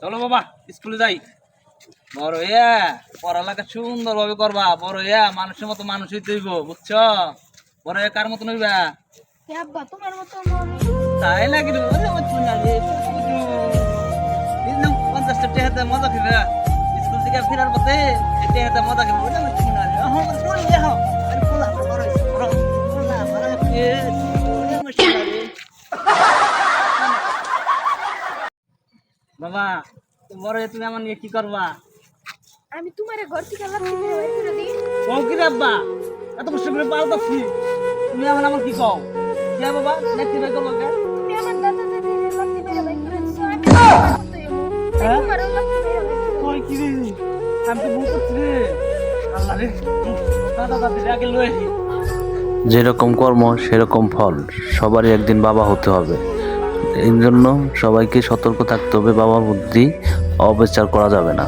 চলো বাবা স্কুলে যাই। বড় হইয়া পড়ালেখা সুন্দর ভাবে করবা, বড় হইয়া মানুষের মতো মানুষ হইতে হইব, বুঝছো? বড় হইয়া কার মতন হইবা? আব্বা তোমার মতো তাই নাকি রে? ওরে আমার চুনা রে, দিলাম 50টা টাকা মজা খাবে স্কুল থেকে ফেরার পথে, টাকা মজা খাবে। ওরে আমার চুনা রে, আমার চুনা রে, আরে পোলা বড় হইছে, বড় পোলা বড় হইছে, ওরে আমার চুনা রে। বাবা বড় হয়ে তুমি আমার নিয়ে কি করবা? আমি তোমারে ঘর থেকে লাথি মেরে বের করে দিই। ও কি রে আব্বা, এত কষ্ট করে পালতাছি, তুমি আমার আমার কি কও? কে বাবা দেখতে বের করবো কে? তুমি আমার দাদা দাদির লাথি মেরে বের করে দিছো, আমি হ্যাঁ? তোমারও লাথি মেরে বের করে ওই কি রে, আমি তো ভুল করছি রে। আল্লাহ রে, দাদা দাদির আগে লয়ে আসি। যেরকম কর্ম সেরকম ফল। সবারই একদিন বাবা হতে হবে। এই জন্য সবাইকে সতর্ক থাকতে হবে, বাবা বুদ্ধি অবিচার করা যাবে না।